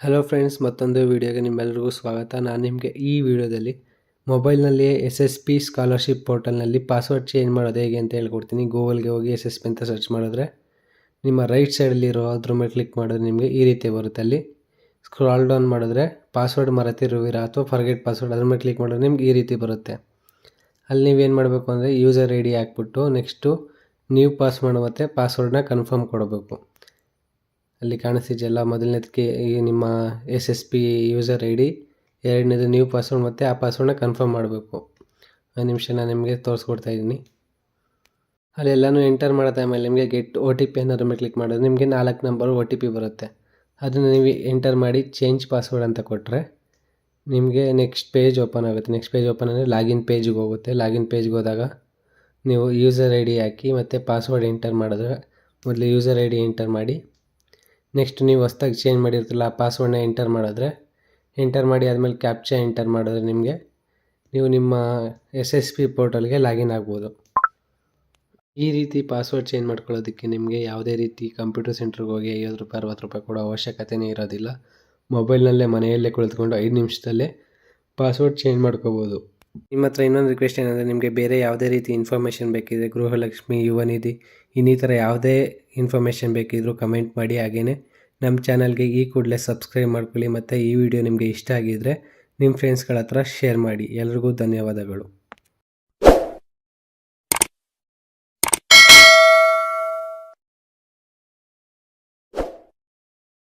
Hello friends, ಮತ್ತೊಂದು ವಿಡಿಯೋಗೆ ನಿಮ್ಮೆಲ್ಲರಿಗೂ ಸ್ವಾಗತ. ನಾನು ನಿಮಗೆ ಈ ವಿಡಿಯೋದಲ್ಲಿ ಮೊಬೈಲ್ನಲ್ಲಿ SSP ಸ್ಕಾಲರ್ಶಿಪ್ ಪೋರ್ಟಲ್ನಲ್ಲಿ ಪಾಸ್ವರ್ಡ್ ಚೇಂಜ್ ಮಾಡೋದು ಹೇಗೆ ಅಂತ ಹೇಳ್ಕೊಡ್ತೀನಿ. ಗೂಗಲ್ಗೆ ಹೋಗಿ SSP ಅಂತ ಸರ್ಚ್ ಮಾಡಿದ್ರೆ ನಿಮ್ಮ ರೈಟ್ ಸೈಡಲ್ಲಿರೋ ಅದ್ರ ಮೇಲೆ ಕ್ಲಿಕ್ ಮಾಡಿದ್ರೆ ನಿಮಗೆ ಈ ರೀತಿ ಬರುತ್ತೆ. ಅಲ್ಲಿ ಸ್ಕ್ರಾಲ್ ಡೌನ್ ಮಾಡಿದ್ರೆ ಪಾಸ್ವರ್ಡ್ ಮರೆತಿರುವಿರಾ ಅಥವಾ ಫರ್ಗೆಟ್ ಪಾಸ್ವರ್ಡ್ ಅದ್ರ ಮೇಲೆ ಕ್ಲಿಕ್ ಮಾಡಿದ್ರೆ ನಿಮ್ಗೆ ಈ ರೀತಿ ಬರುತ್ತೆ. ಅಲ್ಲಿ ನೀವೇನು ಮಾಡಬೇಕು ಅಂದರೆ ಯೂಸರ್ ID ಹಾಕ್ಬಿಟ್ಟು ನೆಕ್ಸ್ಟು ನ್ಯೂ ಪಾಸ್ವರ್ಡ್ ಮತ್ತು ಪಾಸ್ವರ್ಡ್ನ ಕನ್ಫರ್ಮ್ ಕೊಡಬೇಕು. ಅಲ್ಲಿ ಕಾಣಿಸ್ತಿದೆಯಲ್ಲ, ಮೊದಲನೇದಕ್ಕೆ ನಿಮ್ಮ SSP ಯೂಸರ್ ID, ಎರಡನೇದು ನ್ಯೂ ಪಾಸ್ವರ್ಡ್ ಮತ್ತು ಆ ಪಾಸ್ವರ್ಡ್ನ ಕನ್ಫರ್ಮ್ ಮಾಡಬೇಕು. ಒಂದು ನಿಮಿಷ ನಾನು ನಿಮಗೆ ತೋರಿಸ್ಕೊಡ್ತಾ ಇದ್ದೀನಿ. ಅಲ್ಲೆಲ್ಲನೂ ಎಂಟರ್ ಮಾಡೋ ಟೈಮಲ್ಲಿ ನಿಮಗೆ ಗೆಟ್ OTP ಅನ್ನೋದ್ರ ಮೇಲೆ ಕ್ಲಿಕ್ ಮಾಡಿದ್ರೆ ನಿಮಗೆ 4 ನಂಬರ್ OTP ಬರುತ್ತೆ. ಅದನ್ನು ನೀವು ಎಂಟರ್ ಮಾಡಿ ಚೇಂಜ್ ಪಾಸ್ವರ್ಡ್ ಅಂತ ಕೊಟ್ಟರೆ ನಿಮಗೆ ನೆಕ್ಸ್ಟ್ ಪೇಜ್ ಓಪನ್ ಆಗುತ್ತೆ. ನೆಕ್ಸ್ಟ್ ಪೇಜ್ ಓಪನ್ ಅಂದರೆ ಲಾಗಿನ್ ಪೇಜಿಗೆ ಹೋಗುತ್ತೆ. ಲಾಗಿನ್ ಪೇಜ್ಗೆ ಹೋದಾಗ ನೀವು ಯೂಸರ್ ID ಹಾಕಿ ಮತ್ತು ಪಾಸ್ವರ್ಡ್ ಎಂಟರ್ ಮಾಡಿದ್ರೆ ಮೊದಲು ಯೂಸರ್ ID ಎಂಟರ್ ಮಾಡಿ, ನೆಕ್ಸ್ಟ್ ನೀವು ಹೊಸ್ದಾಗಿ ಚೇಂಜ್ ಮಾಡಿರ್ತಿಲ್ಲ ಆ ಪಾಸ್ವರ್ಡ್ನ ಎಂಟರ್ ಮಾಡಿ ಆದಮೇಲೆ ಕ್ಯಾಪ್ಚಾ ಎಂಟರ್ ಮಾಡಿದ್ರೆ ನೀವು ನಿಮ್ಮ SSP ಪೋರ್ಟಲ್ಗೆ ಲಾಗಿನ್ ಆಗ್ಬೋದು. ಈ ರೀತಿ ಪಾಸ್ವರ್ಡ್ ಚೇಂಜ್ ಮಾಡ್ಕೊಳ್ಳೋದಕ್ಕೆ ನಿಮಗೆ ಯಾವುದೇ ರೀತಿ ಕಂಪ್ಯೂಟರ್ ಸೆಂಟ್ರಿಗೆ ಹೋಗಿ 50 ರೂಪಾಯಿ 60 ರೂಪಾಯಿ ಕೊಡೋ ಅವಶ್ಯಕತೆಯೇ ಇರೋದಿಲ್ಲ. ಮೊಬೈಲ್ನಲ್ಲೇ ಮನೆಯಲ್ಲೇ ಕುಳಿತುಕೊಂಡು 5 ನಿಮಿಷದಲ್ಲೇ ಪಾಸ್ವರ್ಡ್ ಚೇಂಜ್ ಮಾಡ್ಕೋಬೋದು. ನಿಮ್ಮ ಹತ್ರ ಇನ್ನೊಂದು ರಿಕ್ವೆಸ್ಟ್ ಏನಂದರೆ, ನಿಮಗೆ ಬೇರೆ ಯಾವುದೇ ರೀತಿ ಇನ್ಫಾರ್ಮೇಷನ್ ಬೇಕಿದೆ, ಗೃಹಲಕ್ಷ್ಮಿ, ಯುವನಿಧಿ, ಇನ್ನಿತರ ಯಾವುದೇ ಇನ್ಫಾರ್ಮೇಷನ್ ಬೇಕಿದ್ದರೂ ಕಮೆಂಟ್ ಮಾಡಿ. ಹಾಗೆಯೇ ನಮ್ಮ ಚಾನಲ್ಗೆ ಈ ಕೂಡಲೇ ಸಬ್ಸ್ಕ್ರೈಬ್ ಮಾಡ್ಕೊಳ್ಳಿ ಮತ್ತು ಈ ವಿಡಿಯೋ ನಿಮಗೆ ಇಷ್ಟ ಆಗಿದ್ದರೆ ನಿಮ್ಮ ಫ್ರೆಂಡ್ಸ್ಗಳ ಹತ್ರ ಶೇರ್ ಮಾಡಿ. ಎಲ್ರಿಗೂ ಧನ್ಯವಾದಗಳು.